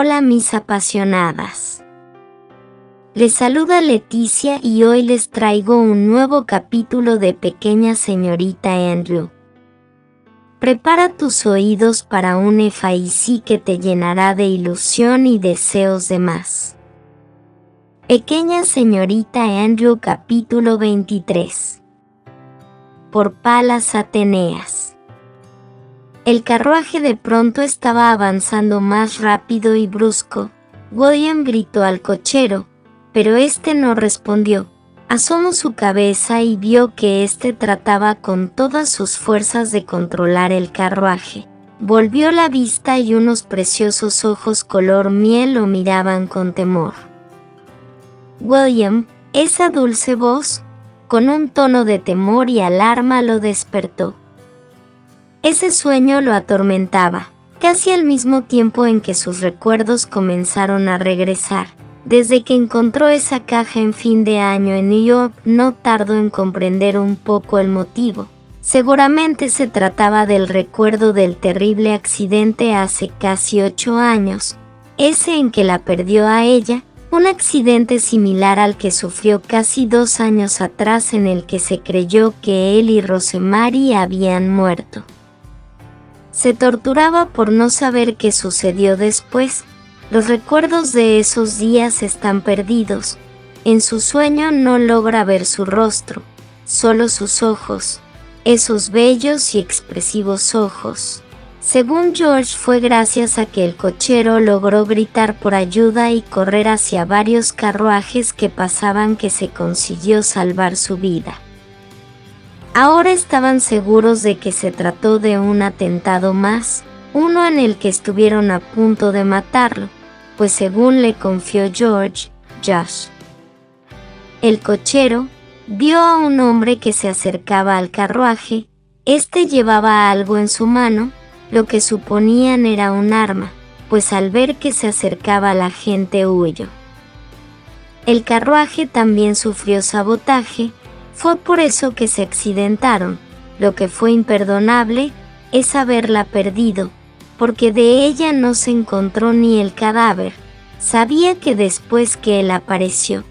Hola mis apasionadas. Les saluda Leticia y hoy les traigo un nuevo capítulo de Pequeña Señorita Andrew. Prepara tus oídos para un FAIC que te llenará de ilusión y deseos de más. Pequeña Señorita Andrew capítulo 23. Por Palas Ateneas. El carruaje de pronto estaba avanzando más rápido y brusco. William gritó al cochero, pero este no respondió. Asomó su cabeza y vio que éste trataba con todas sus fuerzas de controlar el carruaje. Volvió la vista y unos preciosos ojos color miel lo miraban con temor. William, esa dulce voz, con un tono de temor y alarma lo despertó. Ese sueño lo atormentaba, casi al mismo tiempo en que sus recuerdos comenzaron a regresar. Desde que encontró esa caja en fin de año en New York, no tardó en comprender un poco el motivo. Seguramente se trataba del recuerdo del terrible accidente hace casi 8 años, ese en que la perdió a ella, un accidente similar al que sufrió casi 2 años atrás en el que se creyó que él y Rosemary habían muerto. Se torturaba por no saber qué sucedió después. Los recuerdos de esos días están perdidos. En su sueño no logra ver su rostro, solo sus ojos, esos bellos y expresivos ojos. Según George, fue gracias a que el cochero logró gritar por ayuda y correr hacia varios carruajes que pasaban que se consiguió salvar su vida. Ahora estaban seguros de que se trató de un atentado más, uno en el que estuvieron a punto de matarlo, pues según le confió Josh, el cochero, vio a un hombre que se acercaba al carruaje. Este llevaba algo en su mano, lo que suponían era un arma, pues al ver que se acercaba la gente huyó. El carruaje también sufrió sabotaje. Fue por eso que se accidentaron. Lo que fue imperdonable es haberla perdido, porque de ella no se encontró ni el cadáver. Sabía que después que él apareció,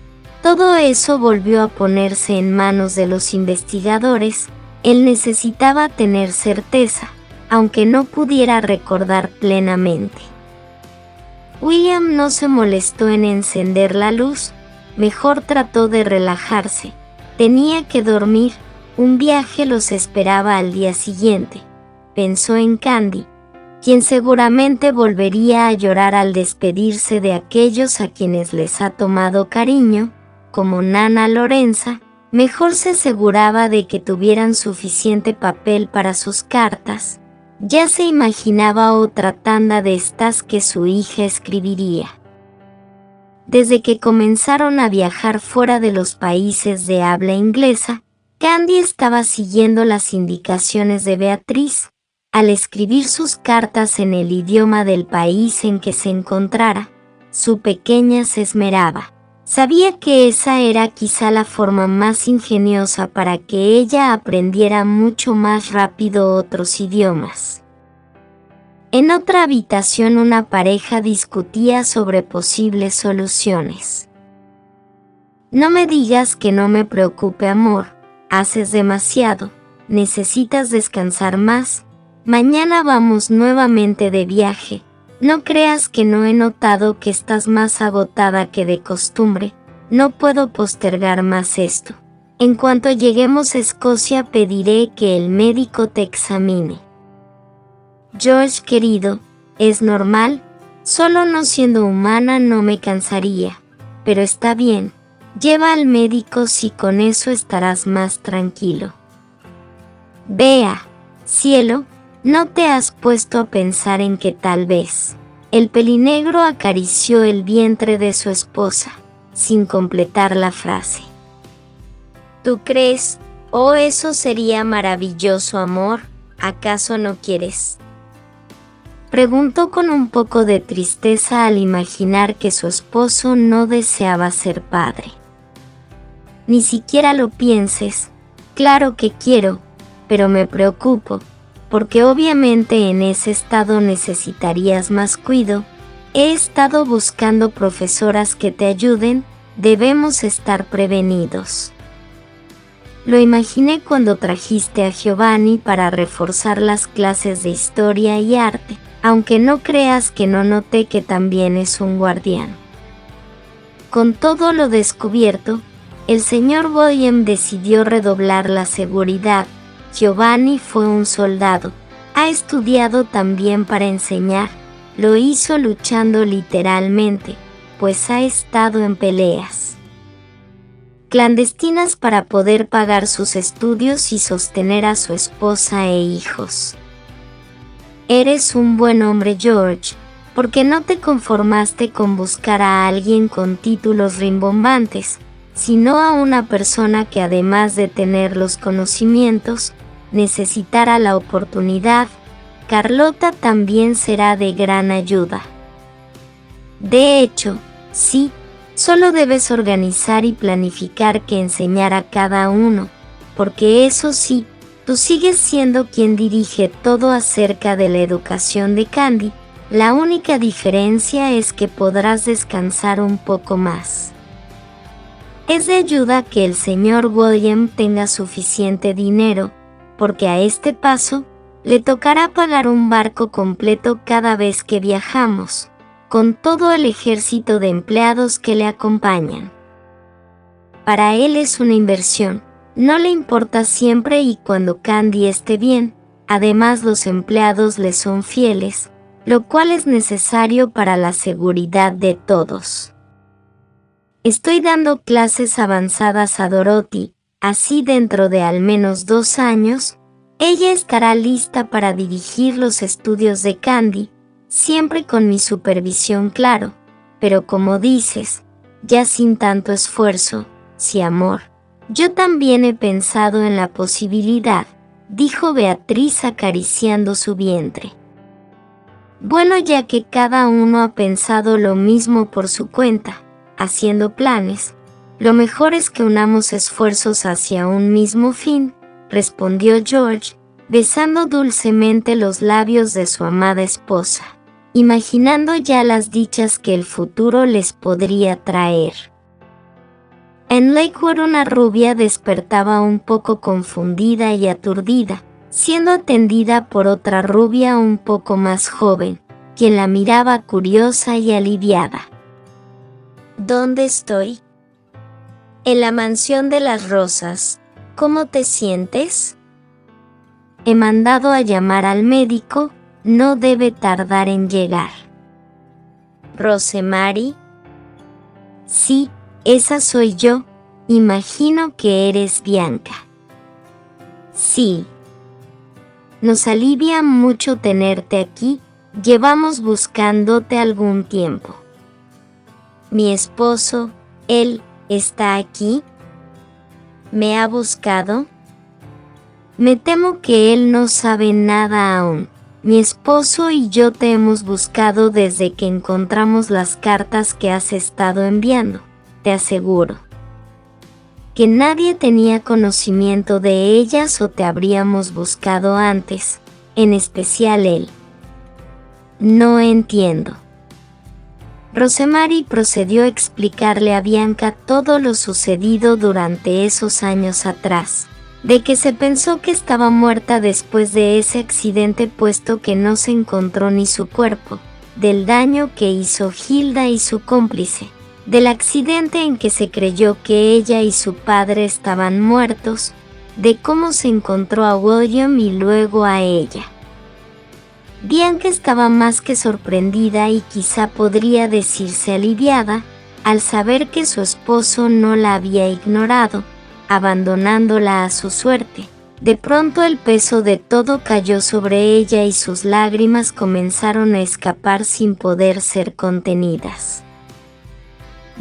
todo eso volvió a ponerse en manos de los investigadores. Él necesitaba tener certeza, aunque no pudiera recordar plenamente. William no se molestó en encender la luz, mejor trató de relajarse. Tenía que dormir, un viaje los esperaba al día siguiente. Pensó en Candy, quien seguramente volvería a llorar al despedirse de aquellos a quienes les ha tomado cariño, como Nana Lorenza. Mejor se aseguraba de que tuvieran suficiente papel para sus cartas. Ya se imaginaba otra tanda de estas que su hija escribiría. Desde que comenzaron a viajar fuera de los países de habla inglesa, Candy estaba siguiendo las indicaciones de Beatriz. Al escribir sus cartas en el idioma del país en que se encontrara, su pequeña se esmeraba. Sabía que esa era quizá la forma más ingeniosa para que ella aprendiera mucho más rápido otros idiomas. En otra habitación una pareja discutía sobre posibles soluciones. No me digas que no me preocupe, amor, haces demasiado, necesitas descansar más, mañana vamos nuevamente de viaje, no creas que no he notado que estás más agotada que de costumbre, no puedo postergar más esto. En cuanto lleguemos a Escocia pediré que el médico te examine. George querido, es normal, solo no siendo humana no me cansaría, pero está bien, lleva al médico si con eso estarás más tranquilo. Vea, cielo, ¿no te has puesto a pensar en que tal vez? El pelinegro acarició el vientre de su esposa, sin completar la frase. ¿Tú crees? Oh, eso sería maravilloso, amor, ¿acaso no quieres? Preguntó con un poco de tristeza al imaginar que su esposo no deseaba ser padre. Ni siquiera lo pienses, claro que quiero, pero me preocupo, porque obviamente en ese estado necesitarías más cuidado. He estado buscando profesoras que te ayuden, debemos estar prevenidos. Lo imaginé cuando trajiste a Giovanni para reforzar las clases de historia y arte, aunque no creas que no noté que también es un guardián. Con todo lo descubierto, el señor William decidió redoblar la seguridad. Giovanni fue un soldado, ha estudiado también para enseñar, lo hizo luchando literalmente, pues ha estado en peleas clandestinas para poder pagar sus estudios y sostener a su esposa e hijos. Eres un buen hombre, George, porque no te conformaste con buscar a alguien con títulos rimbombantes, sino a una persona que además de tener los conocimientos, necesitará la oportunidad. Carlota también será de gran ayuda. De hecho, sí, solo debes organizar y planificar qué enseñar a cada uno, porque eso sí, tú sigues siendo quien dirige todo acerca de la educación de Candy. La única diferencia es que podrás descansar un poco más. Es de ayuda que el señor William tenga suficiente dinero, porque a este paso, le tocará pagar un barco completo cada vez que viajamos, con todo el ejército de empleados que le acompañan. Para él es una inversión, no le importa siempre y cuando Candy esté bien, además los empleados le son fieles, lo cual es necesario para la seguridad de todos. Estoy dando clases avanzadas a Dorothy, así dentro de al menos 2 años, ella estará lista para dirigir los estudios de Candy, siempre con mi supervisión, claro, pero como dices, ya sin tanto esfuerzo, sí, amor. Yo también he pensado en la posibilidad, dijo Beatriz acariciando su vientre. Bueno, ya que cada uno ha pensado lo mismo por su cuenta, haciendo planes, lo mejor es que unamos esfuerzos hacia un mismo fin, respondió George, besando dulcemente los labios de su amada esposa, imaginando ya las dichas que el futuro les podría traer. En Lakewood una rubia despertaba un poco confundida y aturdida, siendo atendida por otra rubia un poco más joven, quien la miraba curiosa y aliviada. ¿Dónde estoy? En la mansión de las rosas. ¿Cómo te sientes? He mandado a llamar al médico, no debe tardar en llegar. ¿Rosemary? Sí, esa soy yo, imagino que eres Bianca. Sí. Nos alivia mucho tenerte aquí, llevamos buscándote algún tiempo. Mi esposo, él, ¿está aquí? ¿Me ha buscado? Me temo que él no sabe nada aún. Mi esposo y yo te hemos buscado desde que encontramos las cartas que has estado enviando, te aseguro. Que nadie tenía conocimiento de ellas o te habríamos buscado antes, en especial él. No entiendo. Rosemary procedió a explicarle a Bianca todo lo sucedido durante esos años atrás, de que se pensó que estaba muerta después de ese accidente puesto que no se encontró ni su cuerpo, del daño que hizo Hilda y su cómplice, del accidente en que se creyó que ella y su padre estaban muertos, de cómo se encontró a William y luego a ella. Bianca estaba más que sorprendida y quizá podría decirse aliviada, al saber que su esposo no la había ignorado, abandonándola a su suerte. De pronto el peso de todo cayó sobre ella y sus lágrimas comenzaron a escapar sin poder ser contenidas.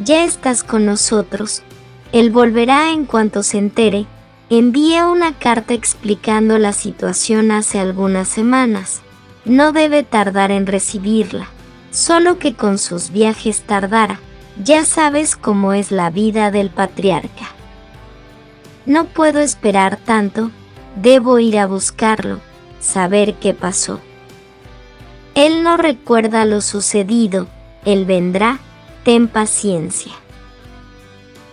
Ya estás con nosotros, él volverá en cuanto se entere. Envié una carta explicando la situación hace algunas semanas. No debe tardar en recibirla, solo que con sus viajes tardará. Ya sabes cómo es la vida del patriarca. No puedo esperar tanto, debo ir a buscarlo, saber qué pasó. Él no recuerda lo sucedido, Él vendrá, ten paciencia.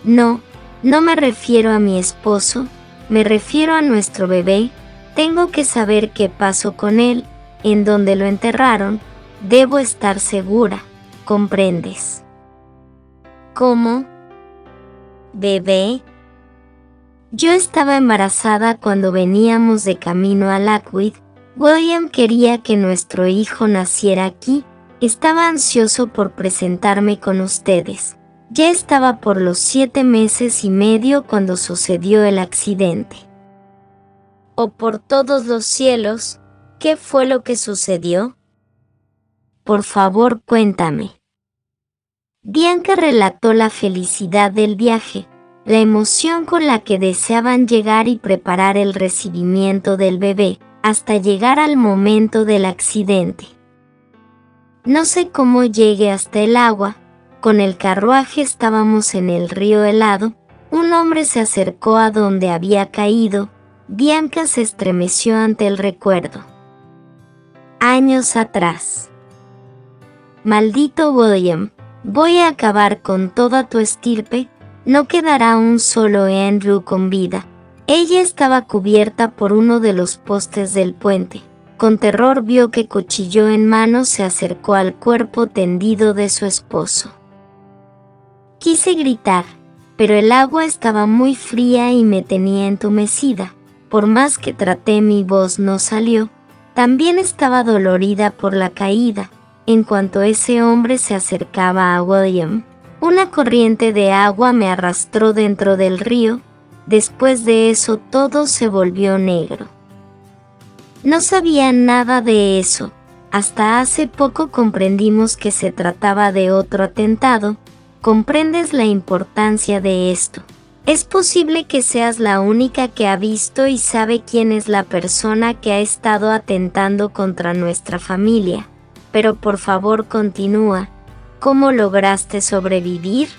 No, no me refiero a mi esposo, me refiero a nuestro bebé. Tengo que saber qué pasó con él, en dónde lo enterraron, debo estar segura, ¿comprendes? ¿Cómo? ¿Bebé? Yo estaba embarazada cuando veníamos de camino a Lackwood. William quería que nuestro hijo naciera aquí. Estaba ansioso por presentarme con ustedes. Ya estaba por los 7 meses y medio cuando sucedió el accidente. Oh, por todos los cielos, ¿qué fue lo que sucedió? Por favor, cuéntame. Bianca relató la felicidad del viaje, la emoción con la que deseaban llegar y preparar el recibimiento del bebé, hasta llegar al momento del accidente. No sé cómo llegué hasta el agua. Con el carruaje estábamos en el río helado. Un hombre se acercó a donde había caído. Bianca se estremeció ante el recuerdo. Años atrás. Maldito William, voy a acabar con toda tu estirpe. No quedará un solo Andrew con vida. Ella estaba cubierta por uno de los postes del puente. Con terror vio que cuchillo en mano se acercó al cuerpo tendido de su esposo. Quise gritar, pero el agua estaba muy fría y me tenía entumecida. Por más que traté, mi voz no salió. También estaba dolorida por la caída. En cuanto ese hombre se acercaba a William, una corriente de agua me arrastró dentro del río. Después de eso todo se volvió negro. No sabía nada de eso. Hasta hace poco comprendimos que se trataba de otro atentado. ¿Comprendes la importancia de esto? Es posible que seas la única que ha visto y sabe quién es la persona que ha estado atentando contra nuestra familia. Pero por favor continúa. ¿Cómo lograste sobrevivir?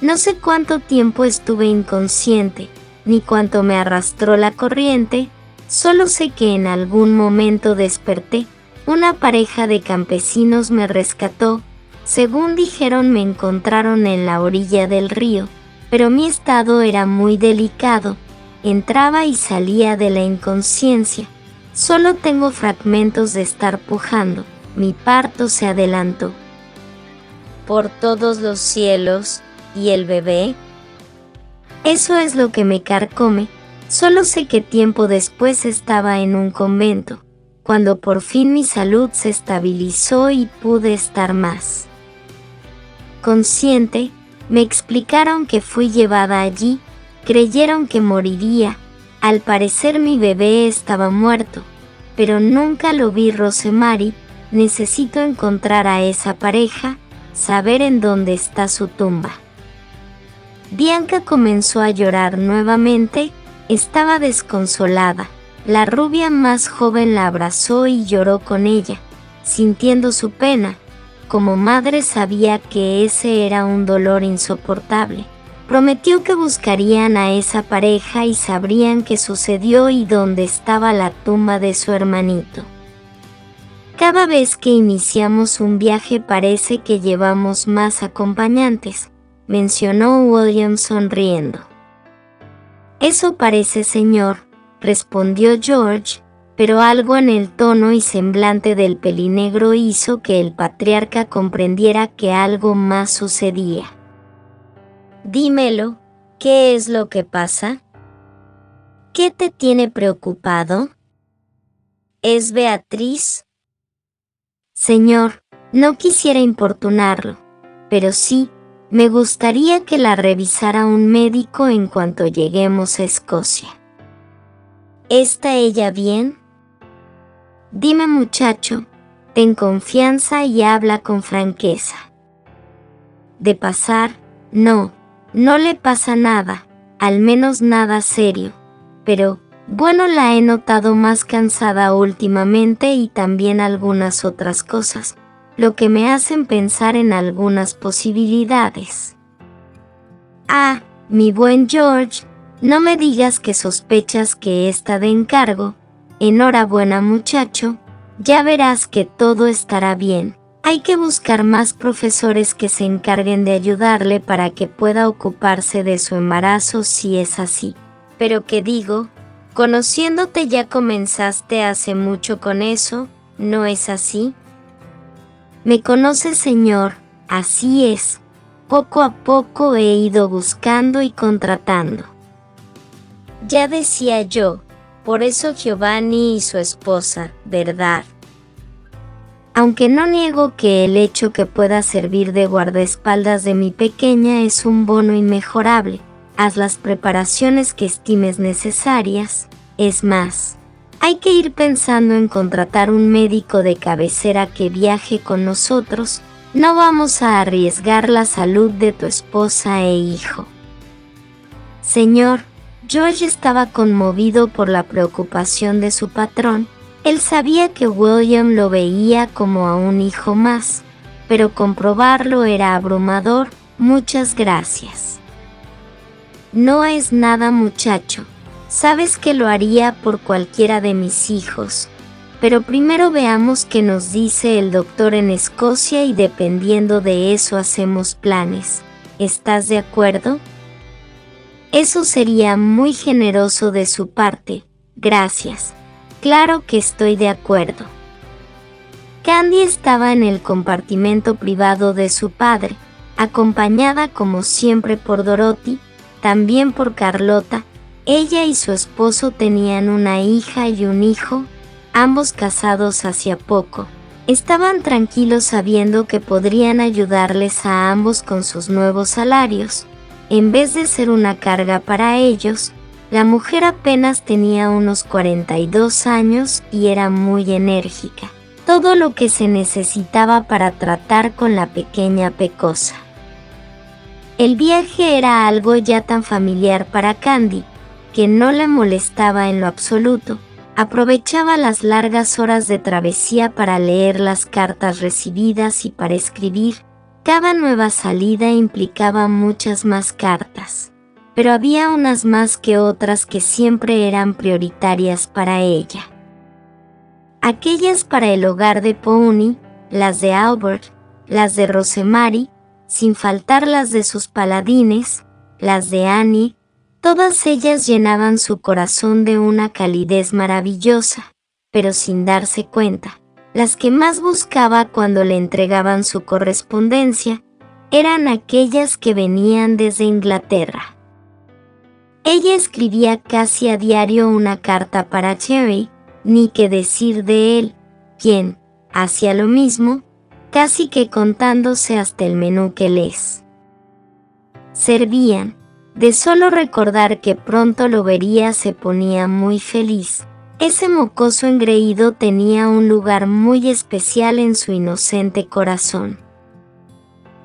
No sé cuánto tiempo estuve inconsciente, ni cuánto me arrastró la corriente. Solo sé que en algún momento desperté. Una pareja de campesinos me rescató. Según dijeron, me encontraron en la orilla del río, pero mi estado era muy delicado. Entraba y salía de la inconsciencia. Solo tengo fragmentos de estar pujando. Mi parto se adelantó. Por todos los cielos, ¿y el bebé? Eso es lo que me carcome. Solo sé que tiempo después estaba en un convento, cuando por fin mi salud se estabilizó y pude estar más consciente. Me explicaron que fui llevada allí, creyeron que moriría. Al parecer mi bebé estaba muerto, pero nunca lo vi. Rosemary, necesito encontrar a esa pareja, saber en dónde está su tumba. Bianca comenzó a llorar nuevamente. Estaba desconsolada. La rubia más joven la abrazó y lloró con ella, sintiendo su pena. Como madre sabía que ese era un dolor insoportable. Prometió que buscarían a esa pareja y sabrían qué sucedió y dónde estaba la tumba de su hermanito. Cada vez que iniciamos un viaje parece que llevamos más acompañantes, mencionó William sonriendo. Eso parece, señor, respondió George, pero algo en el tono y semblante del pelinegro hizo que el patriarca comprendiera que algo más sucedía. Dímelo, ¿qué es lo que pasa? ¿Qué te tiene preocupado? ¿Es Beatriz? Señor, no quisiera importunarlo, pero sí, me gustaría que la revisara un médico en cuanto lleguemos a Escocia. ¿Está ella bien? Dime, muchacho, ten confianza y habla con franqueza. De pasar, no le pasa nada, al menos nada serio, pero, bueno, la he notado más cansada últimamente y también algunas otras cosas, lo que me hacen pensar en algunas posibilidades. Ah, mi buen George, no me digas que sospechas que está de encargo. Enhorabuena, muchacho, ya verás que todo estará bien. Hay que buscar más profesores que se encarguen de ayudarle para que pueda ocuparse de su embarazo si es así. Pero ¿qué digo? Conociéndote ya comenzaste hace mucho con eso, ¿no es así? Me conoce, señor, así es. Poco a poco he ido buscando y contratando. Ya decía yo, por eso Giovanni y su esposa, ¿verdad? Aunque no niego que el hecho que pueda servir de guardaespaldas de mi pequeña es un bono inmejorable. Haz las preparaciones que estimes necesarias. Es más, hay que ir pensando en contratar un médico de cabecera que viaje con nosotros. No vamos a arriesgar la salud de tu esposa e hijo. Señor, George estaba conmovido por la preocupación de su patrón. Él sabía que William lo veía como a un hijo más, pero comprobarlo era abrumador. Muchas gracias. No es nada, muchacho. Sabes que lo haría por cualquiera de mis hijos. Pero primero veamos qué nos dice el doctor en Escocia y dependiendo de eso hacemos planes. ¿Estás de acuerdo? Eso sería muy generoso de su parte. Gracias. Claro que estoy de acuerdo. Candy estaba en el compartimento privado de su padre, acompañada como siempre por Dorothy, también por Carlota. Ella y su esposo tenían una hija y un hijo, ambos casados hacía poco. Estaban tranquilos sabiendo que podrían ayudarles a ambos con sus nuevos salarios. En vez de ser una carga para ellos, la mujer apenas tenía unos 42 años y era muy enérgica. Todo lo que se necesitaba para tratar con la pequeña pecosa. El viaje era algo ya tan familiar para Candy, que no le molestaba en lo absoluto. Aprovechaba las largas horas de travesía para leer las cartas recibidas y para escribir. Cada nueva salida implicaba muchas más cartas, pero había unas más que otras que siempre eran prioritarias para ella. Aquellas para el hogar de Pony, las de Albert, las de Rosemary, sin faltar las de sus paladines, las de Annie, todas ellas llenaban su corazón de una calidez maravillosa, pero sin darse cuenta. Las que más buscaba cuando le entregaban su correspondencia eran aquellas que venían desde Inglaterra. Ella escribía casi a diario una carta para Cherry, ni qué decir de él, quien hacía lo mismo, casi que contándose hasta el menú que les servían. De solo recordar que pronto lo vería se ponía muy feliz. Ese mocoso engreído tenía un lugar muy especial en su inocente corazón.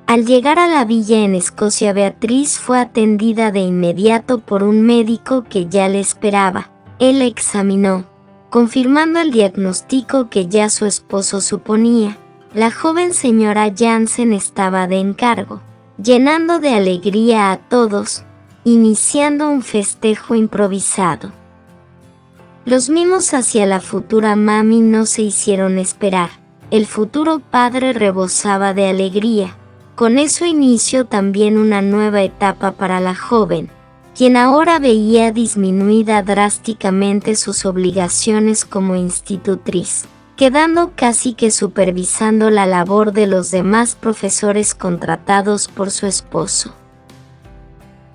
Al llegar a la villa en Escocia, Beatriz fue atendida de inmediato por un médico que ya le esperaba. Él la examinó, confirmando el diagnóstico que ya su esposo suponía. La joven señora Jansen estaba de encargo, llenando de alegría a todos, iniciando un festejo improvisado. Los mimos hacia la futura mami no se hicieron esperar. El futuro padre rebosaba de alegría. Con eso inició también una nueva etapa para la joven, quien ahora veía disminuida drásticamente sus obligaciones como institutriz, quedando casi que supervisando la labor de los demás profesores contratados por su esposo.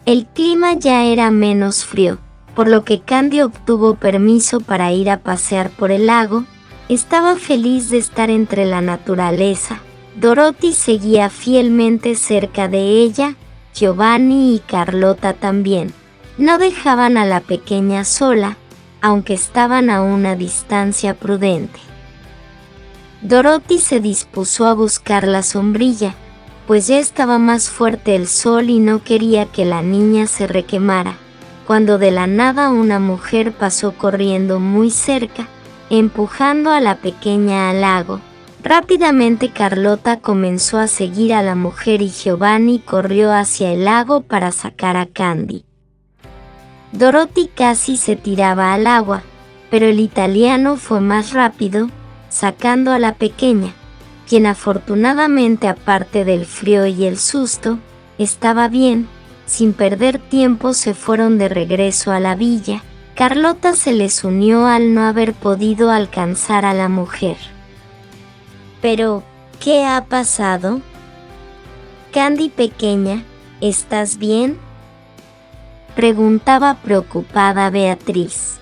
El clima ya era menos frío, por lo que Candy obtuvo permiso para ir a pasear por el lago. Estaba feliz de estar entre la naturaleza. Dorothy seguía fielmente cerca de ella, Giovanni y Carlota también. No dejaban a la pequeña sola, aunque estaban a una distancia prudente. Dorothy se dispuso a buscar la sombrilla, pues ya estaba más fuerte el sol y no quería que la niña se requemara, cuando de la nada una mujer pasó corriendo muy cerca, empujando a la pequeña al lago. Rápidamente Carlota comenzó a seguir a la mujer y Giovanni corrió hacia el lago para sacar a Candy. Dorothy casi se tiraba al agua, pero el italiano fue más rápido, sacando a la pequeña. quien afortunadamente, aparte del frío y el susto, estaba bien. Sin perder tiempo se fueron de regreso a la villa. Carlota se les unió al no haber podido alcanzar a la mujer. «Pero, ¿qué ha pasado? Candy pequeña, ¿estás bien?», preguntaba preocupada Beatriz.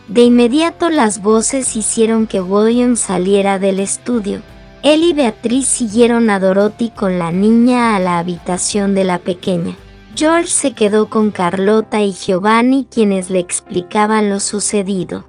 De inmediato las voces hicieron que William saliera del estudio. Él y Beatriz siguieron a Dorothy con la niña a la habitación de la pequeña. George se quedó con Carlota y Giovanni, quienes le explicaban lo sucedido.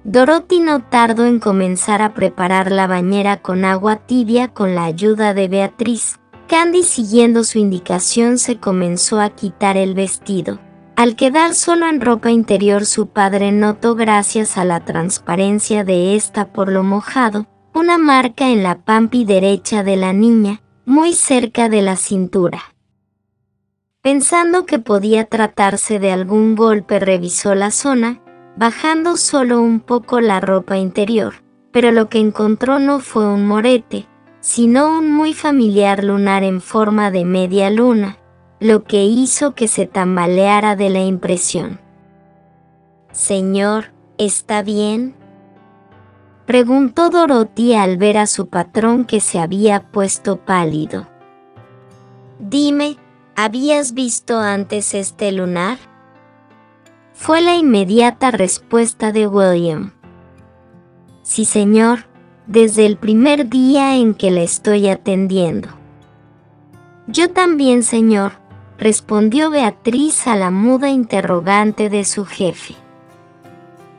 Dorothy no tardó en comenzar a preparar la bañera con agua tibia con la ayuda de Beatriz. Candy, siguiendo su indicación, se comenzó a quitar el vestido. Al quedar solo en ropa interior, su padre notó, gracias a la transparencia de esta por lo mojado, una marca en la pampi derecha de la niña, muy cerca de la cintura. Pensando que podía tratarse de algún golpe, revisó la zona, bajando solo un poco la ropa interior, pero lo que encontró no fue un morete, sino un muy familiar lunar en forma de media luna, lo que hizo que se tambaleara de la impresión. «Señor, ¿está bien?», preguntó Dorothy al ver a su patrón, que se había puesto pálido. «Dime, ¿habías visto antes este lunar?», fue la inmediata respuesta de William. «Sí, señor, desde el primer día en que le estoy atendiendo». «Yo también, señor», respondió Beatriz a la muda interrogante de su jefe.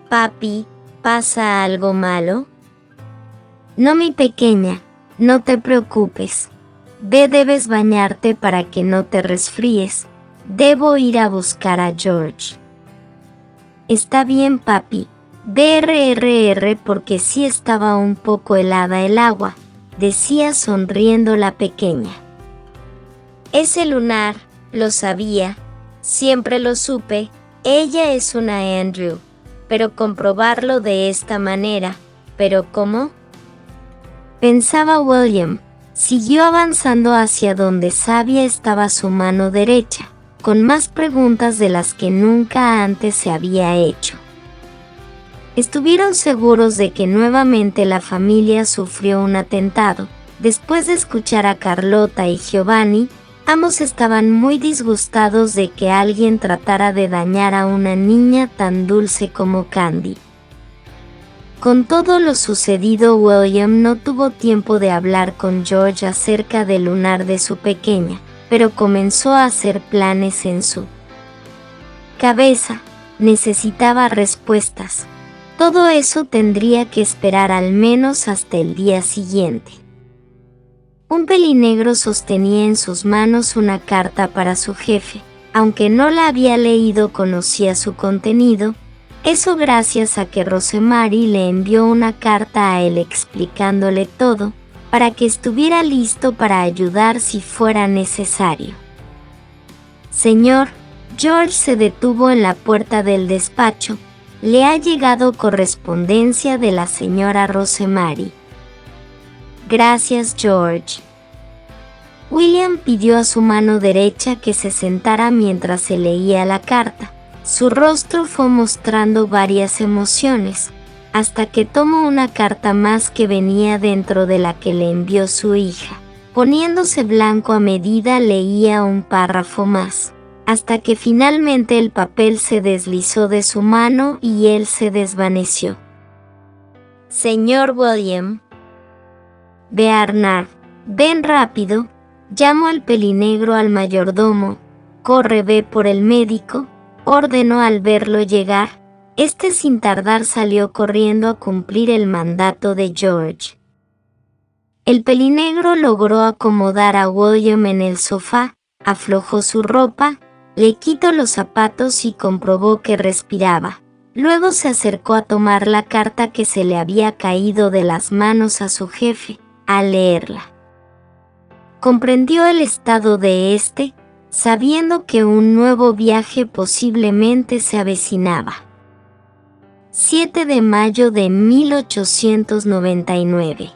«Papi, ¿pasa algo malo?». «No, mi pequeña, no te preocupes. Debes bañarte para que no te resfríes. Debo ir a buscar a George». «Está bien, papi. DRRR, porque sí estaba un poco helada el agua», decía sonriendo la pequeña. «Ese lunar, lo sabía, siempre lo supe, ella es una Andrew, pero comprobarlo de esta manera, ¿pero cómo?», pensaba William. Siguió avanzando hacia donde sabia estaba su mano derecha, con más preguntas de las que nunca antes se había hecho. Estuvieron seguros de que nuevamente la familia sufrió un atentado. Después de escuchar a Carlota y Giovanni, ambos estaban muy disgustados de que alguien tratara de dañar a una niña tan dulce como Candy. Con todo lo sucedido, William no tuvo tiempo de hablar con George acerca del lunar de su pequeña, pero comenzó a hacer planes en su cabeza. Necesitaba respuestas. Todo eso tendría que esperar al menos hasta el día siguiente. Un pelinegro sostenía en sus manos una carta para su jefe. Aunque no la había leído, conocía su contenido. Eso gracias a que Rosemary le envió una carta a él explicándole todo, para que estuviera listo para ayudar si fuera necesario. «Señor», George se detuvo en la puerta del despacho. «Le ha llegado correspondencia de la señora Rosemary». «Gracias, George». William pidió a su mano derecha que se sentara mientras se leía la carta. Su rostro fue mostrando varias emociones, hasta que tomó una carta más que venía dentro de la que le envió su hija. Poniéndose blanco a medida leía un párrafo más, hasta que finalmente el papel se deslizó de su mano y él se desvaneció. «Señor William Bernard, ven rápido», llamó al pelinegro al mayordomo. «Corre, ve por el médico», ordenó al verlo llegar. Este sin tardar salió corriendo a cumplir el mandato de George. El pelinegro logró acomodar a William en el sofá, aflojó su ropa, le quitó los zapatos y comprobó que respiraba. Luego se acercó a tomar la carta que se le había caído de las manos a su jefe. Al leerla, comprendió el estado de este, sabiendo que un nuevo viaje posiblemente se avecinaba. 7 de mayo de 1899.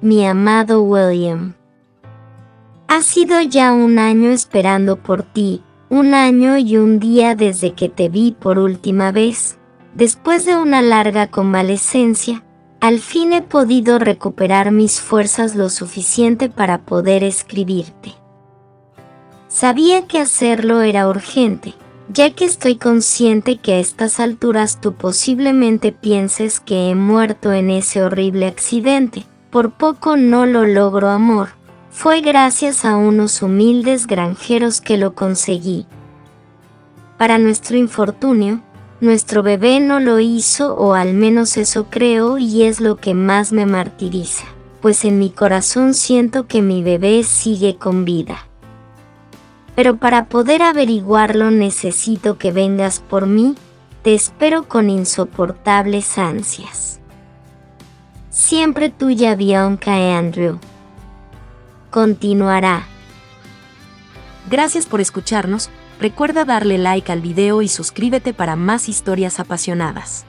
mi amado William. Ha sido ya 1 año esperando por ti, 1 año y un día desde que te vi por última vez. Después de una larga convalecencia, al fin he podido recuperar mis fuerzas lo suficiente para poder escribirte. Sabía que hacerlo era urgente, ya que estoy consciente que a estas alturas tú posiblemente pienses que he muerto en ese horrible accidente. Por poco no lo logro, amor. Fue gracias a unos humildes granjeros que lo conseguí. Para nuestro infortunio, nuestro bebé no lo hizo, o al menos eso creo, y es lo que más me martiriza, pues en mi corazón siento que mi bebé sigue con vida. Pero para poder averiguarlo necesito que vengas por mí, te espero con insoportables ansias. Siempre tuya, Bianca Andrew. Continuará. Gracias por escucharnos, recuerda darle like al video y suscríbete para más historias apasionadas.